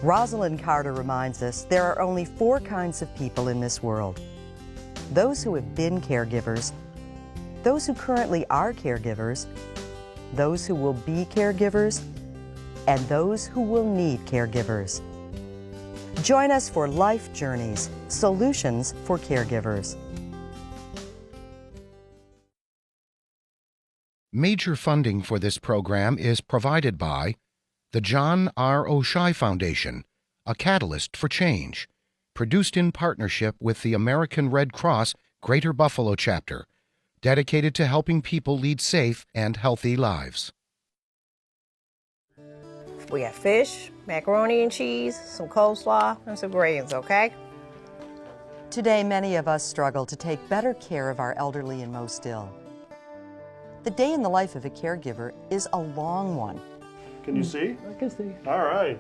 Rosalind Carter reminds us there are only 4 kinds of people in this world: those who have been caregivers, those who currently are caregivers, those who will be caregivers, and those who will need caregivers. Join us for Life Journeys, Solutions for Caregivers. Major funding for this program is provided by the John R. Oishei Foundation, a catalyst for change, produced in partnership with the American Red Cross Greater Buffalo Chapter, dedicated to helping people lead safe and healthy lives. We got fish, macaroni and cheese, some coleslaw, and some greens, okay? Today, many of us struggle to take better care of our elderly and most ill. The day in the life of a caregiver is a long one. Can you see? I can see. All right.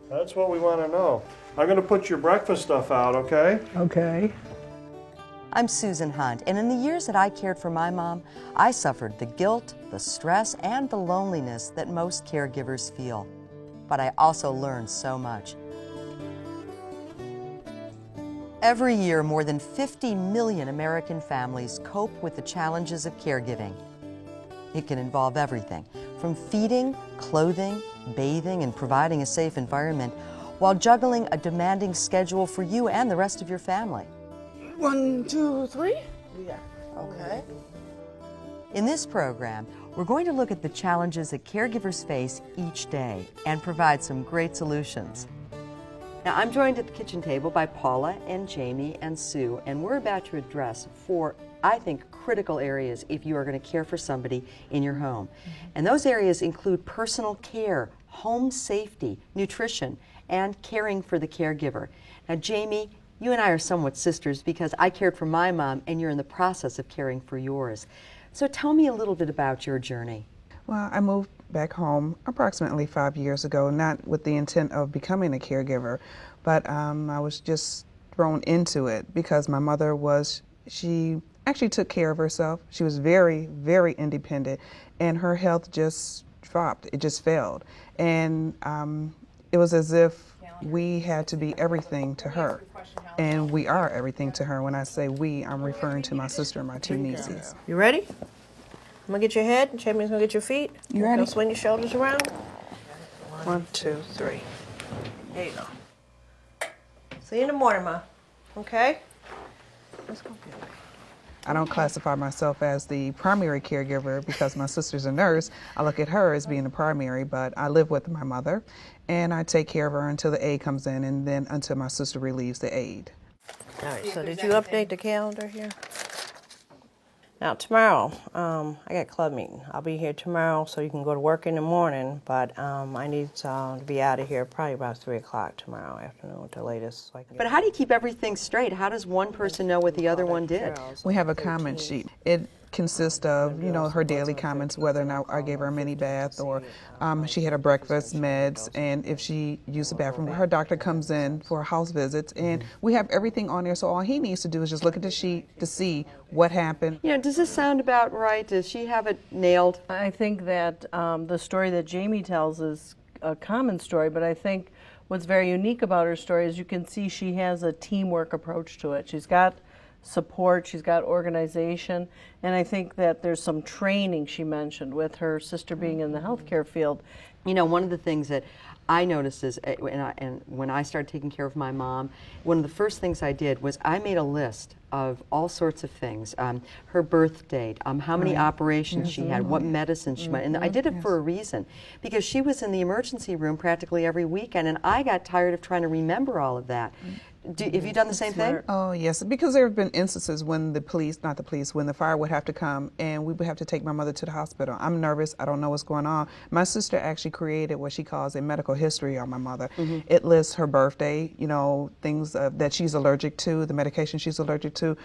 That's what we want to know. I'm going to put your breakfast stuff out, okay? Okay. I'm Susan Hunt, and in the years that I cared for my mom, I suffered the guilt, the stress, and the loneliness that most caregivers feel. But I also learned so much. Every year, more than 50 million American families cope with the challenges of caregiving. It can involve everything, from feeding, clothing, bathing, and providing a safe environment, while juggling a demanding schedule for you and the rest of your family. 1, 2, 3? Yeah. Okay. In this program, we're going to look at the challenges that caregivers face each day and provide some great solutions. Now, I'm joined at the kitchen table by Paula and Jamie and Sue, and we're about to address 4, I think, critical areas if you are going to care for somebody in your home. And those areas include personal care, home safety, nutrition, and caring for the caregiver. Now, Jamie, you and I are somewhat sisters because I cared for my mom and you're in the process of caring for yours. So tell me a little bit about your journey. Well, I moved back home approximately 5 years ago, not with the intent of becoming a caregiver, but I was just thrown into it because my mother she actually took care of herself. She was very, very independent, and her health just dropped. It just failed. And it was as if we had to be everything to her. And we are everything to her. When I say we, I'm referring to my sister and my 2 nieces. You ready? I'm gonna get your head, and Jamie's gonna get your feet. You ready? Now swing your shoulders around. 1, 2, 3. There you go. See you in the morning, Ma. Okay? Let's go get it. I don't classify myself as the primary caregiver because my sister's a nurse. I look at her as being the primary, but I live with my mother, and I take care of her until the aide comes in, and then until my sister relieves the aide. All right, so did you update the calendar here? Now, tomorrow, I got club meeting. I'll be here tomorrow, so you can go to work in the morning, but I need to be out of here probably about 3 o'clock tomorrow afternoon at the latest. So But how do you keep everything straight? How does one person know what the other one did? We have a comment sheet. It consists of, her daily comments, whether or not I gave her a mini bath or she had her breakfast, meds, and if she used the bathroom. Her doctor comes in for house visits, and we have everything on there, so all he needs to do is just look at the sheet to see what happened. Does this sound about right? Does she have it nailed? I think that the story that Jamie tells is a common story, but I think what's very unique about her story is you can see she has a teamwork approach to it. She's got support, she's got organization, and I think that there's some training she mentioned with her sister being in the healthcare field. One of the things that I noticed is, when I started taking care of my mom, one of the first things I did was I made a list of all sorts of things. Her birth date, how many operations she had, what medicine she went, and I did it for a reason, because she was in the emergency room practically every weekend, and I got tired of trying to remember all of that. Have you done the same thing? Oh, yes, because there have been instances when when the fire would have to come and we would have to take my mother to the hospital. I'm nervous, I don't know what's going on. My sister actually created what she calls a medical history on my mother. It lists her birthday, things that she's allergic to, the medication she's allergic to,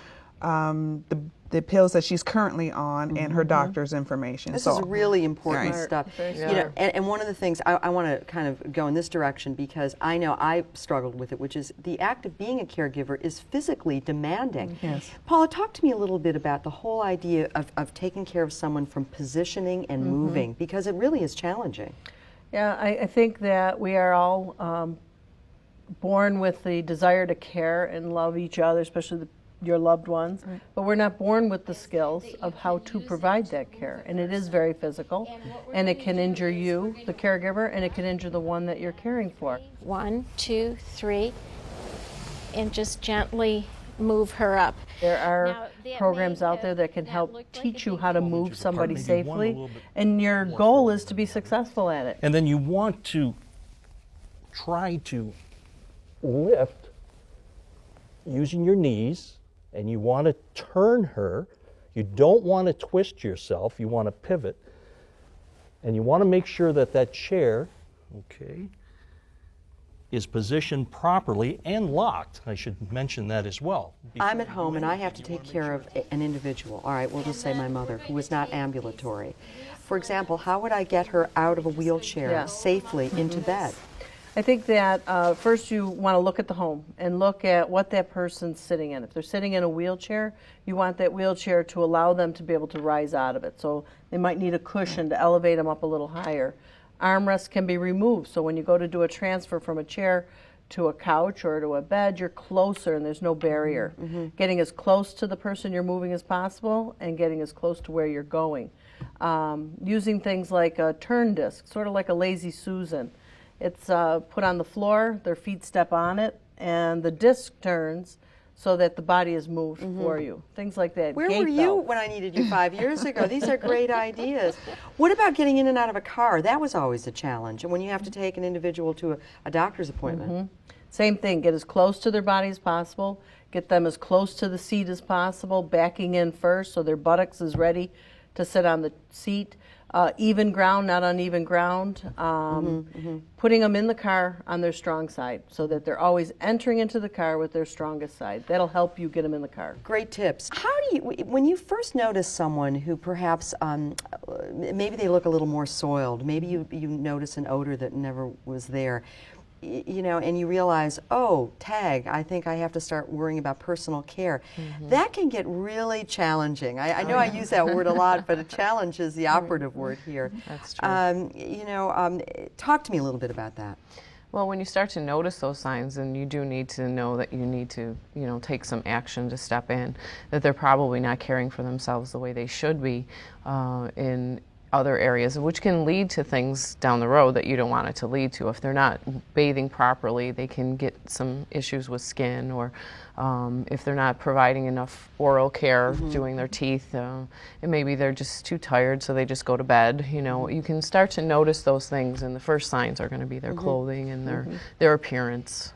the pills that she's currently on, and her doctor's information. This is really important stuff. And one of the things I want to kind of go in this direction, because I know I struggled with it, which is the act of being a caregiver is physically demanding. Yes. Paula, talk to me a little bit about the whole idea of taking care of someone from positioning and moving, because it really is challenging. Yeah, I think that we are all born with the desire to care and love each other, especially your loved ones, but we're not born with the skills of how to provide that care. And it is very physical, and it can injure you, the caregiver, and it can injure the one that you're caring for. 1, 2, 3, and just gently move her up. There are Now, that programs may out there that can not help look like teach a you big how to deal. move somebody maybe one a safely, little bit and your goal is to be successful at it. And then you want to try to lift using your knees, and you want to turn her. You don't want to twist yourself. You want to pivot. And you want to make sure that that chair, okay, is positioned properly and locked. I should mention that as well. I'm at home and I have to take care of an individual. All right, we'll just say my mother, who is not ambulatory. For example, how would I get her out of a wheelchair Yeah. safely into bed? I think that first you want to look at the home and look at what that person's sitting in. If they're sitting in a wheelchair, you want that wheelchair to allow them to be able to rise out of it. So they might need a cushion to elevate them up a little higher. Armrests can be removed, so when you go to do a transfer from a chair to a couch or to a bed, you're closer and there's no barrier. Getting as close to the person you're moving as possible and getting as close to where you're going. Using things like a turn disc, sort of like a lazy Susan. It's put on the floor, their feet step on it, and the disc turns so that the body is moved for you. Things like that. Where Gait were you belts. when I needed you 5 years ago? These are great ideas. What about getting in and out of a car? That was always a challenge. And when you have to take an individual to a doctor's appointment. Same thing, get as close to their body as possible, get them as close to the seat as possible, backing in first so their buttocks is ready to sit on the seat. Even ground, not uneven ground. Putting them in the car on their strong side so that they're always entering into the car with their strongest side. That'll help you get them in the car. Great tips. How do you, when you first notice someone who perhaps, maybe they look a little more soiled, maybe you notice an odor that never was there, you know, and you realize, oh, tag, I think I have to start worrying about personal care. That can get really challenging. I know I use that word a lot, but a challenge is the operative word here. That's true. You know, talk to me a little bit about that. Well, when you start to notice those signs, then you do need to know that you need to, you know, take some action to step in, that they're probably not caring for themselves the way they should be in other areas, which can lead to things down the road that you don't want it to lead to. If they're not bathing properly, they can get some issues with skin, or if they're not providing enough oral care, doing their teeth, and maybe they're just too tired, so they just go to bed. You know, you can start to notice those things, and the first signs are going to be their clothing and their appearance.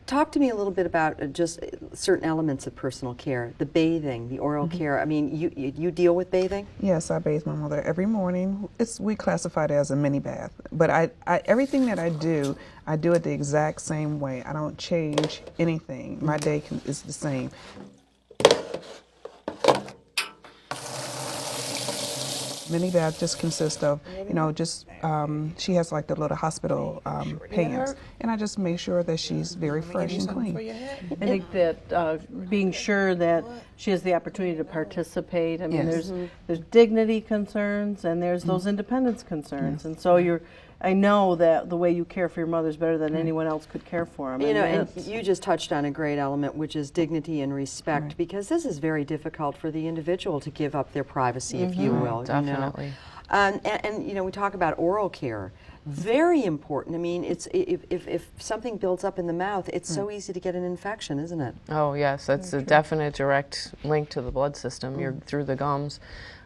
Talk to me a little bit about just certain elements of personal care, the bathing, the oral care. I mean, you deal with bathing? Yes, I bathe my mother every morning. We classify it as a mini bath, but I everything that I do it the exact same way. I don't change anything. My day is the same. Mini bath just consists of, you know, just she has like the little hospital pans, and I just make sure that she's very fresh and clean. I think that being sure that she has the opportunity to participate. I mean, Yes. there's dignity concerns and there's those independence concerns, and so I know that the way you care for your mother is better than anyone else could care for them. You know, and you just touched on a great element, which is dignity and respect, because this is very difficult for the individual to give up their privacy, if you will. Definitely. You know? And you know, we talk about oral care. Very important. I mean, it's if something builds up in the mouth, it's so easy to get an infection, isn't it? Oh yes, that's a definite direct link to the blood system. You're through the gums.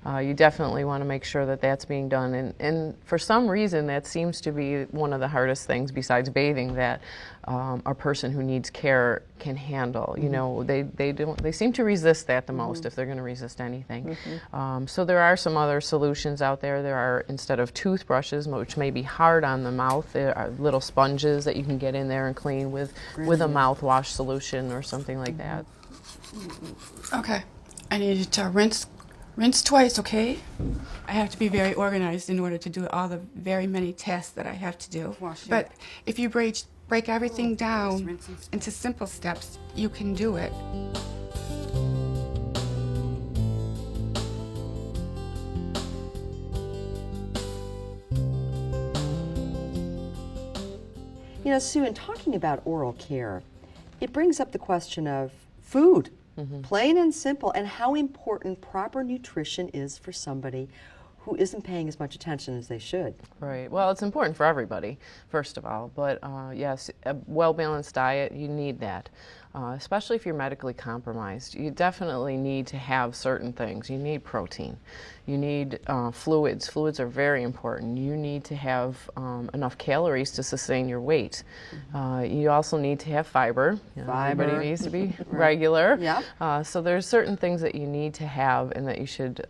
You definitely want to make sure that that's being done, and for some reason that seems to be one of the hardest things besides bathing that a person who needs care can handle. You know, they seem to resist that the most, if they're going to resist anything. So there are some other solutions out there. There are, instead of toothbrushes, which may be hard on the mouth, there are little sponges that you can get in there and clean with a mouthwash solution or something like that. Okay, I need you to rinse twice, okay? I have to be very organized in order to do all the very many tasks that I have to do. But if you break everything down into simple steps, you can do it. You know, Sue, in talking about oral care, it brings up the question of food, plain and simple, and how important proper nutrition is for somebody who isn't paying as much attention as they should. Right. Well, it's important for everybody, first of all. But yes, a well-balanced diet, you need that. Especially if you're medically compromised. You definitely need to have certain things. You need protein. You need fluids. Fluids are very important. You need to have enough calories to sustain your weight. You also need to have fiber. You know, everybody needs to be regular. Yeah. So there's certain things that you need to have and that you should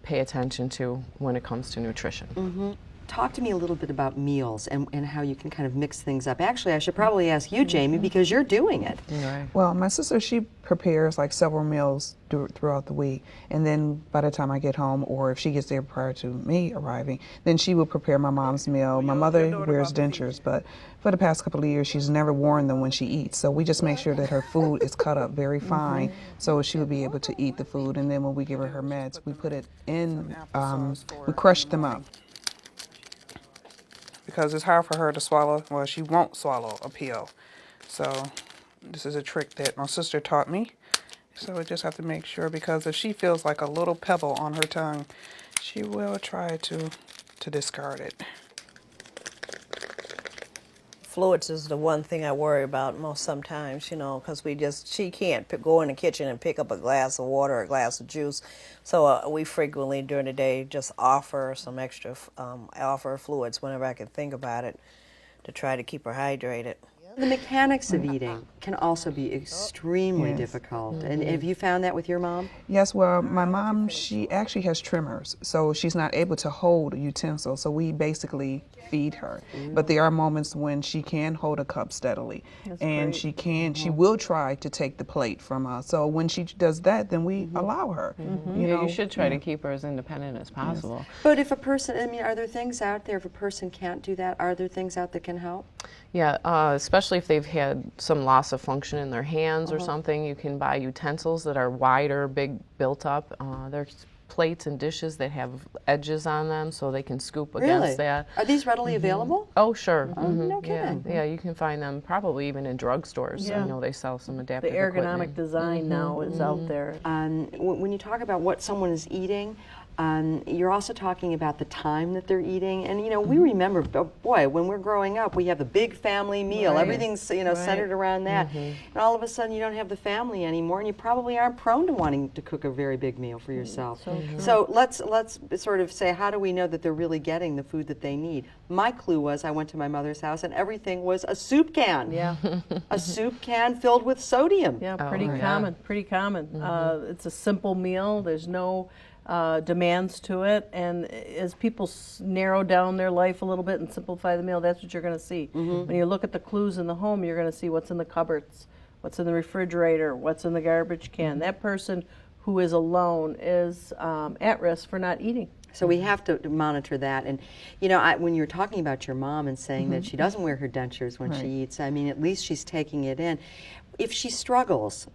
pay attention to when it comes to nutrition. Talk to me a little bit about meals and how you can kind of mix things up. Actually, I should probably ask you, Jamie, because you're doing it. Right. Well, my sister, she prepares like several meals throughout the week, and then by the time I get home, or if she gets there prior to me arriving, then she will prepare my mom's meal. My mother wears dentures, but for the past couple of years, she's never worn them when she eats. So we just make sure that her food is cut up very fine, so she will be able to eat the food. And then when we give her meds, we put it in, we crush them up, because it's hard for her to swallow. Well, she won't swallow a pill. So this is a trick that my sister taught me. So we just have to make sure, because if she feels like a little pebble on her tongue, she will try to discard it. Fluids is the one thing I worry about most sometimes, you know, because she can't go in the kitchen and pick up a glass of water or a glass of juice. So we frequently during the day just offer some extra, offer fluids whenever I can think about it, to try to keep her hydrated. The mechanics of eating can also be extremely difficult. And have you found that with your mom? Yes, well, my mom, she actually has tremors, so she's not able to hold a utensil, so we basically feed her. But there are moments when she can hold a cup steadily, and she will try to take the plate from us. So when she does that, then we allow her. You know, You should try to keep her as independent as possible. But if a person, I mean, are there things out there, if a person can't do that, are there things out that can help? Yeah, especially if they've had some loss of function in their hands or something, you can buy utensils that are wider, big, built up. There's plates and dishes that have edges on them so they can scoop against that. Are these readily available? Oh, sure. No kidding. Yeah, you can find them probably even in drugstores. Yeah. You know, they sell some adaptive The ergonomic equipment. design now is out there. When you talk about what someone is eating, you're also talking about the time that they're eating. And, you know, we remember, oh boy, when we're growing up, we have a big family meal. Right. Everything's, you know, centered around that. And all of a sudden, you don't have the family anymore, and you probably aren't prone to wanting to cook a very big meal for yourself. So let's sort of say, how do we know that they're really getting the food that they need? My clue was I went to my mother's house, and everything was a soup can. Yeah. A soup can filled with sodium. Yeah, pretty common, pretty common. It's a simple meal. There's no demands to it, and as people narrow down their life a little bit and simplify the meal, that's what you're going to see. When you look at the clues in the home, you're going to see what's in the cupboards, what's in the refrigerator, what's in the garbage can. That person who is alone is at risk for not eating. So we have to monitor that. And, you know, when you're talking about your mom and saying that she doesn't wear her dentures when she eats, I mean, at least she's taking it in. If she struggles,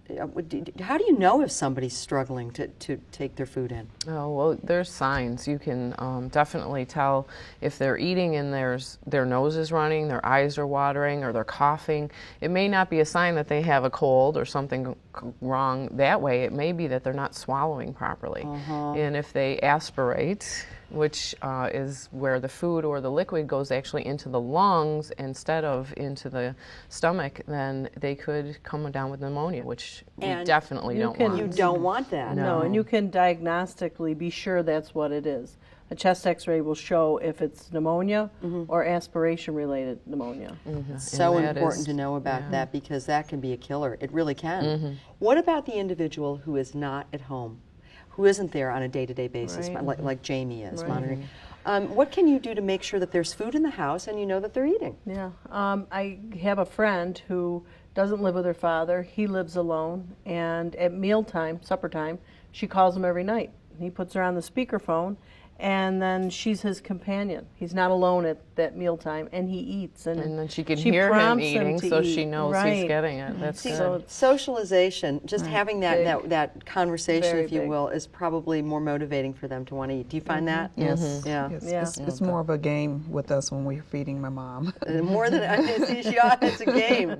how do you know if somebody's struggling to take their food in? Oh, well, there's signs. You can definitely tell if they're eating and their nose is running, their eyes are watering, or they're coughing. It may not be a sign that they have a cold or something wrong that way. It may be that they're not swallowing properly. And if they aspirate, which is where the food or the liquid goes actually into the lungs instead of into the stomach, then they could come down with pneumonia, which we definitely don't want. You don't want that. No, and you can diagnostically be sure that's what it is. A chest x-ray will show if it's pneumonia or aspiration-related pneumonia. So important to know about that, because that can be a killer. It really can. What about the individual who is not at home, who isn't there on a day-to-day basis, like Jamie is, monitoring? What can you do to make sure that there's food in the house and you know that they're eating? Yeah, I have a friend who doesn't live with her father. He lives alone, and at mealtime, supper time, she calls him every night. He puts her on the speakerphone, and then she's his companion. He's not alone at that mealtime, and he eats. And then she can hear him prompts eating, to so eat. she knows Right. he's getting it. That's See, good. socialization, just having Big. that conversation, Very if you big. will, is probably more motivating for them to want to eat. Do you find that? Yes. Yeah. Yes. Yeah. It's more of a game with us when we're feeding my mom. More than it's a game,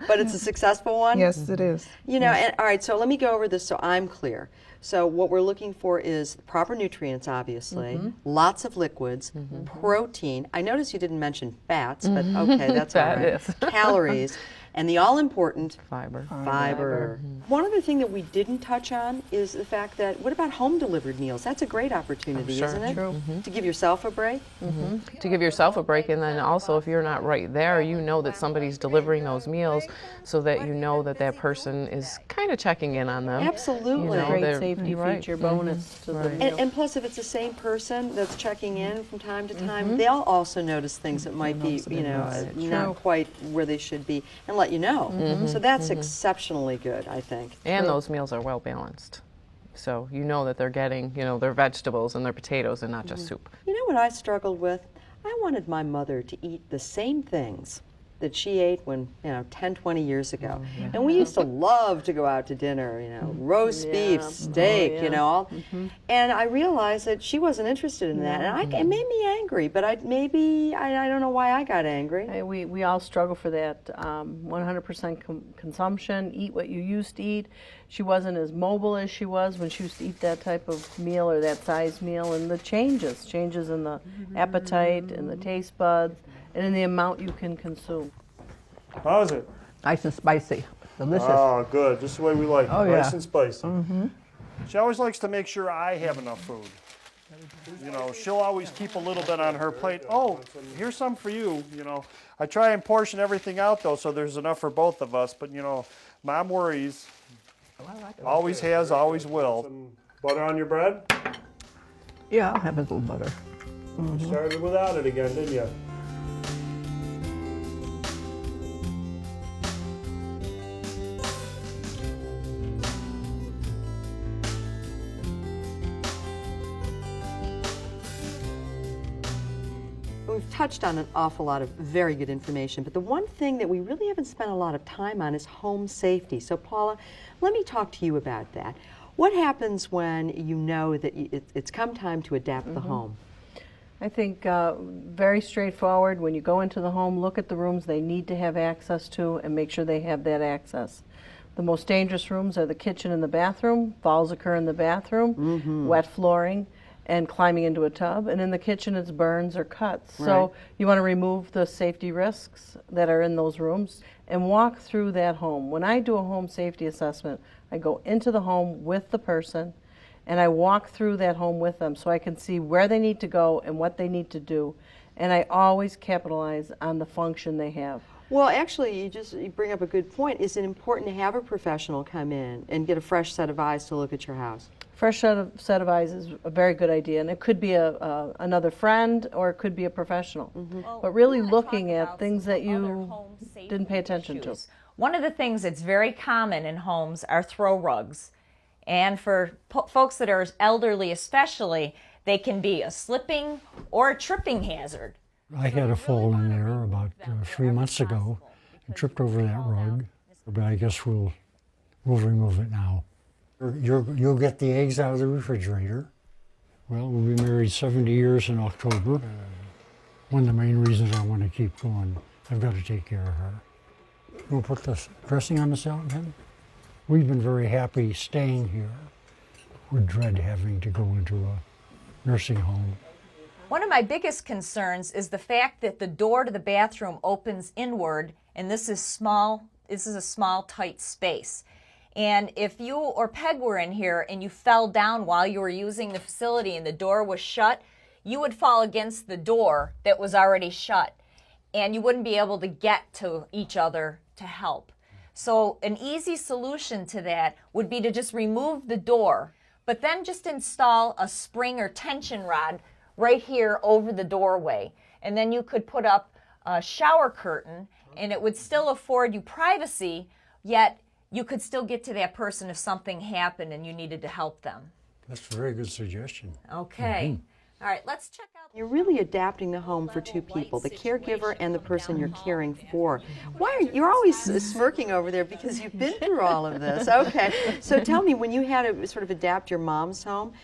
but it's a successful one. Yes, it is. You know, and all right. So let me go over this so I'm clear. So what we're looking for is proper nutrients, obviously, lots of liquids, protein. I noticed you didn't mention fats, but okay, that's all That right. is. Calories, and the all-important Fiber. fiber. One other thing that we didn't touch on is the fact that, what about home-delivered meals? That's a great opportunity, Sure. isn't it? True. To give yourself a break? To give yourself a break, and then also if you're not right there, you know that somebody's delivering those meals, so that you know that that person is kind of checking in on them. Absolutely. You know, Great they're- safety right. feature bonus to the meal. And plus, if it's the same person that's checking in from time to time, they'll also notice things that might be, you know, not quite where they should be, and let you know. So that's exceptionally good, I think. And those meals are well balanced. So you know that they're getting, you know, their vegetables and their potatoes and not just soup. You know what I struggled with? I wanted my mother to eat the same things that she ate when, you know, 10, 20 years ago. And we used to love to go out to dinner, you know, roast beef, steak, you know, all. And I realized that she wasn't interested in that. And it made me angry, but I don't know why I got angry. Hey, we all struggle for that 100% consumption, eat what you used to eat. She wasn't as mobile as she was when she used to eat that type of meal or that size meal, and the changes in the appetite and the taste buds and in the amount you can consume. How is it? Nice and spicy. Delicious. Oh, good. Just the way we like it. Oh, Nice yeah. and spicy. She always likes to make sure I have enough food. You know, she'll always keep a little bit on her plate. Oh, here's some for you. You know, I try and portion everything out, though, so there's enough for both of us. But, you know, Mom worries. Always has, always will. Butter on your bread? Yeah, I'll have a little butter. You started without it again, didn't you? We've touched on an awful lot of very good information, but the one thing that we really haven't spent a lot of time on is home safety. So Paula, let me talk to you about that. What happens when you know that it's come time to adapt the home? I think very straightforward. When you go into the home, look at the rooms they need to have access to and make sure they have that access. The most dangerous rooms are the kitchen and the bathroom. Falls occur in the bathroom, wet flooring, and climbing into a tub. And in the kitchen, it's burns or cuts. So you want to remove the safety risks that are in those rooms and walk through that home. When I do a home safety assessment, I go into the home with the person and I walk through that home with them so I can see where they need to go and what they need to do. And I always capitalize on the function they have. Well, actually, you bring up a good point. Is it important to have a professional come in and get a fresh set of eyes to look at your house? Fresh set of eyes is a very good idea, and it could be another friend or it could be a professional. But really looking at things that you didn't pay attention to. One of the things that's very common in homes are throw rugs. And for folks that are elderly especially, they can be a slipping or a tripping hazard. I had a fall in there about 3 months ago and tripped over that rug, but I guess we'll remove it now. You'll get the eggs out of the refrigerator. Well, we'll be married 70 years in October. One of the main reasons I want to keep going, I've got to take care of her. We'll put the dressing on the salad then. We've been very happy staying here. We dread having to go into a nursing home. One of my biggest concerns is the fact that the door to the bathroom opens inward, and this is a small, tight space. And if you or Peg were in here and you fell down while you were using the facility and the door was shut, you would fall against the door that was already shut, and you wouldn't be able to get to each other to help. So an easy solution to that would be to just remove the door, but then just install a spring or tension rod right here over the doorway. And then you could put up a shower curtain, and it would still afford you privacy, yet you could still get to that person if something happened and you needed to help them. That's a very good suggestion. Okay. All right, let's check out. You're really adapting the home for two people, the caregiver and the person you're caring for. Why are you're always smirking over there because you've been through all of this? Okay, so tell me, when you had to sort of adapt your mom's home,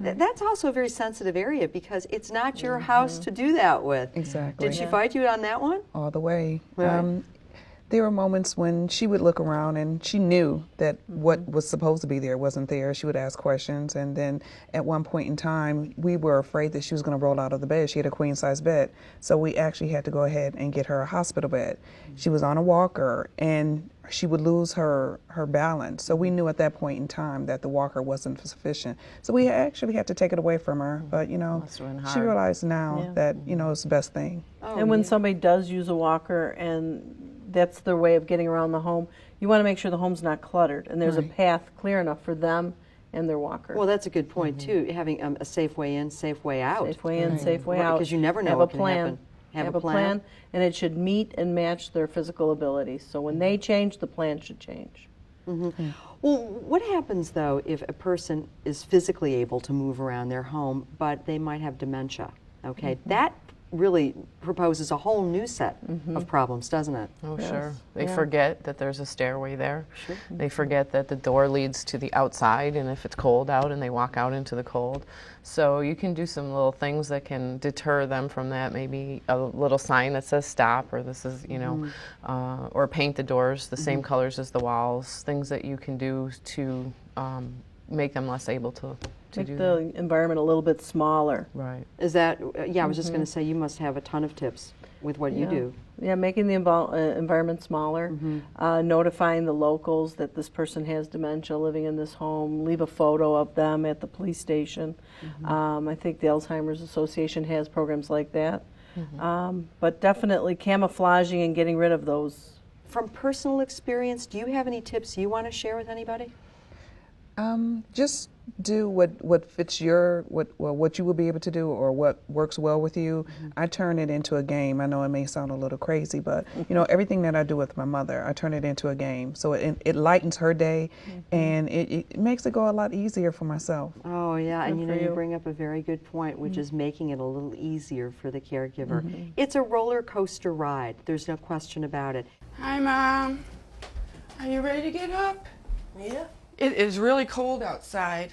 that's also a very sensitive area because it's not your house to do that with. Exactly. Did she fight you on that one? All the way. Right. There were moments when she would look around and she knew that what was supposed to be there wasn't there. She would ask questions, and then at one point in time, we were afraid that she was going to roll out of the bed. She had a queen-size bed, so we actually had to go ahead and get her a hospital bed. She was on a walker, and she would lose her balance. So we knew at that point in time that the walker wasn't sufficient. So we actually had to take it away from her. But, you know, she realized now that, you know, it's the best thing. And when somebody does use a walker and that's their way of getting around the home, you want to make sure the home's not cluttered and there's a path clear enough for them and their walker. Well, that's a good point, too, having a safe way in, safe way out. Safe way in, safe way out. Because you never know Have what a can plan. happen. Have a plan, and it should meet and match their physical abilities. So when they change, the plan should change. Well, what happens, though, if a person is physically able to move around their home, but they might have dementia? Okay, that really proposes a whole new set of problems, doesn't it? Oh, sure. They forget that there's a stairway there. Sure. They forget that the door leads to the outside, and if it's cold out and they walk out into the cold. So you can do some little things that can deter them from that, maybe a little sign that says stop, or this is, you know, or paint the doors the same colors as the walls, things that you can do to make them less able to Make do the that. environment a little bit smaller. Right. Is that, yeah, I was just going to say, you must have a ton of tips with what you do. Yeah, making the environment smaller, notifying the locals that this person has dementia living in this home, leave a photo of them at the police station. I think the Alzheimer's Association has programs like that. But definitely camouflaging and getting rid of those. From personal experience, do you have any tips you want to share with anybody? Just do what fits what you will be able to do, or what works well with you. I turn it into a game. I know it may sound a little crazy, but you know, everything that I do with my mother, I turn it into a game. So it lightens her day, and it makes it go a lot easier for myself. Oh yeah, and you know, you bring up a very good point, which is making it a little easier for the caregiver. It's a roller coaster ride. There's no question about it. Hi, Mom. Are you ready to get up? Yeah. It is really cold outside.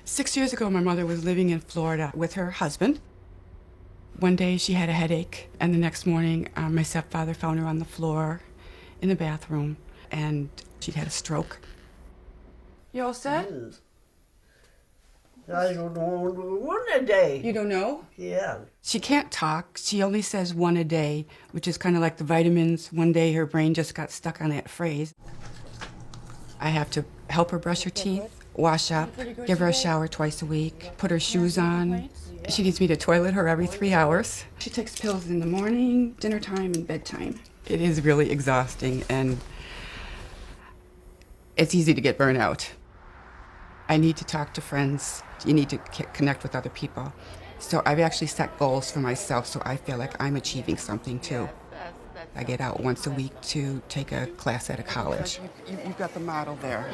6 years ago, my mother was living in Florida with her husband. One day she had a headache, and the next morning my stepfather found her on the floor in the bathroom, and she'd had a stroke. You all set? I don't know one a day. You don't know? Yeah. She can't talk. She only says one a day, which is kind of like the vitamins. One day her brain just got stuck on that phrase. I have to help her brush her teeth, wash up, give her a shower twice a week, put her shoes on. She needs me to toilet her every 3 hours. She takes pills in the morning, dinner time, and bedtime. It is really exhausting, and it's easy to get burnt out. I need to talk to friends. You need to connect with other people. So I've actually set goals for myself, so I feel like I'm achieving something too. I get out once a week to take a class at a college. You've got the model there.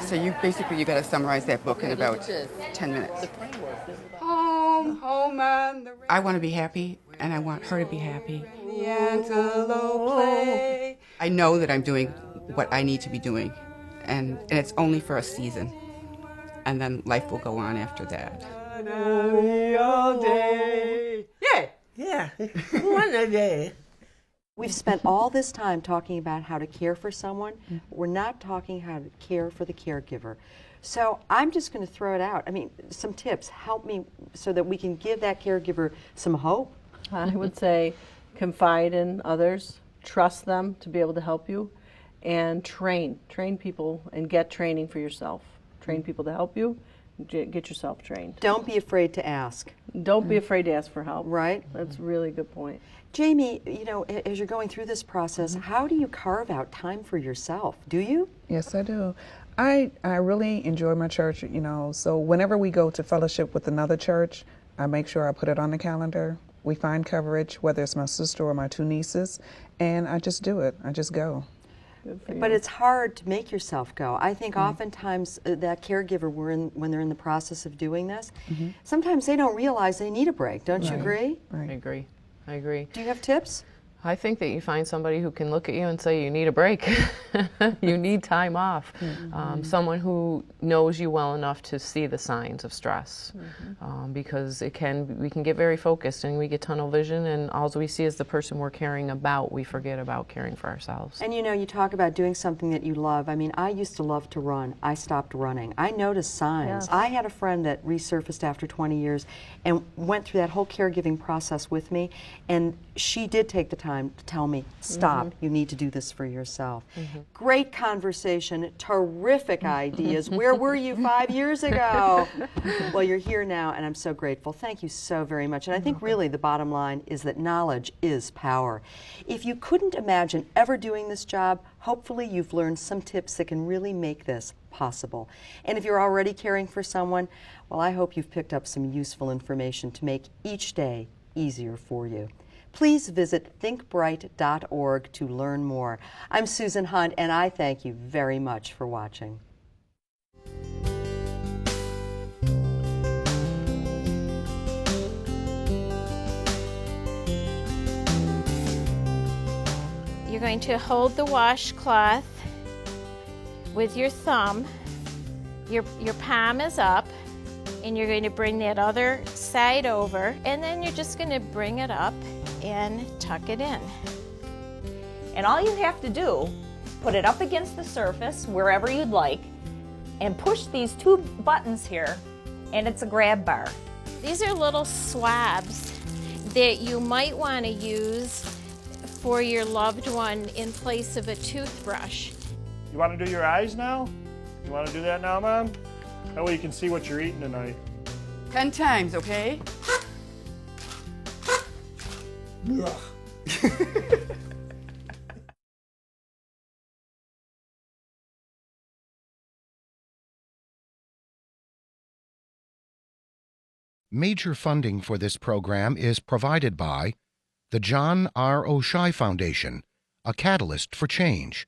So you got to summarize that book in about 10 minutes. Home on the... I want to be happy, and I want her to be happy. The antelope play. I know that I'm doing what I need to be doing, and it's only for a season. And then life will go on after that. All day. Yeah. Yeah. One a day. We've spent all this time talking about how to care for someone. We're not talking how to care for the caregiver. So I'm just going to throw it out. I mean, some tips. Help me so that we can give that caregiver some hope. I would say confide in others, trust them to be able to help you, and train people and get training for yourself. Train people to help you, get yourself trained. Don't be afraid to ask. Don't be afraid to ask for help. Right? That's a really good point. Jamie, you know, as you're going through this process, how do you carve out time for yourself? Do you? Yes, I do. I really enjoy my church, you know, so whenever we go to fellowship with another church, I make sure I put it on the calendar. We find coverage, whether it's my sister or my two nieces, and I just do it. I just go. But it's hard to make yourself go. I think oftentimes that caregiver, when they're in the process of doing this, sometimes they don't realize they need a break. Don't you agree? I agree. I agree. Do you have tips? I think that you find somebody who can look at you and say, you need a break. You need time off. Someone who knows you well enough to see the signs of stress. Because we can get very focused and we get tunnel vision, and all we see is the person we're caring about. We forget about caring for ourselves. And you know, you talk about doing something that you love. I mean, I used to love to run. I stopped running. I noticed signs. I had a friend that resurfaced after 20 years and went through that whole caregiving process with me, and she did take the time to tell me, stop, you need to do this for yourself. Great conversation, terrific ideas. Where were you 5 years ago? Well, you're here now, and I'm so grateful. Thank you so very much. And I think really the bottom line is that knowledge is power. If you couldn't imagine ever doing this job, hopefully you've learned some tips that can really make this possible. And if you're already caring for someone, well, I hope you've picked up some useful information to make each day easier for you. Please visit thinkbright.org to learn more. I'm Susan Hunt, and I thank you very much for watching. You're going to hold the washcloth with your thumb. Your palm is up, and you're going to bring that other side over, and then you're just going to bring it up and tuck it in. And all you have to do, put it up against the surface, wherever you'd like, and push these two buttons here, and it's a grab bar. These are little swabs that you might want to use for your loved one in place of a toothbrush. You want to do your eyes now? You want to do that now, Mom? That way you can see what you're eating tonight. 10 times, okay? Major funding for this program is provided by the John R. Oishei Foundation, a catalyst for change,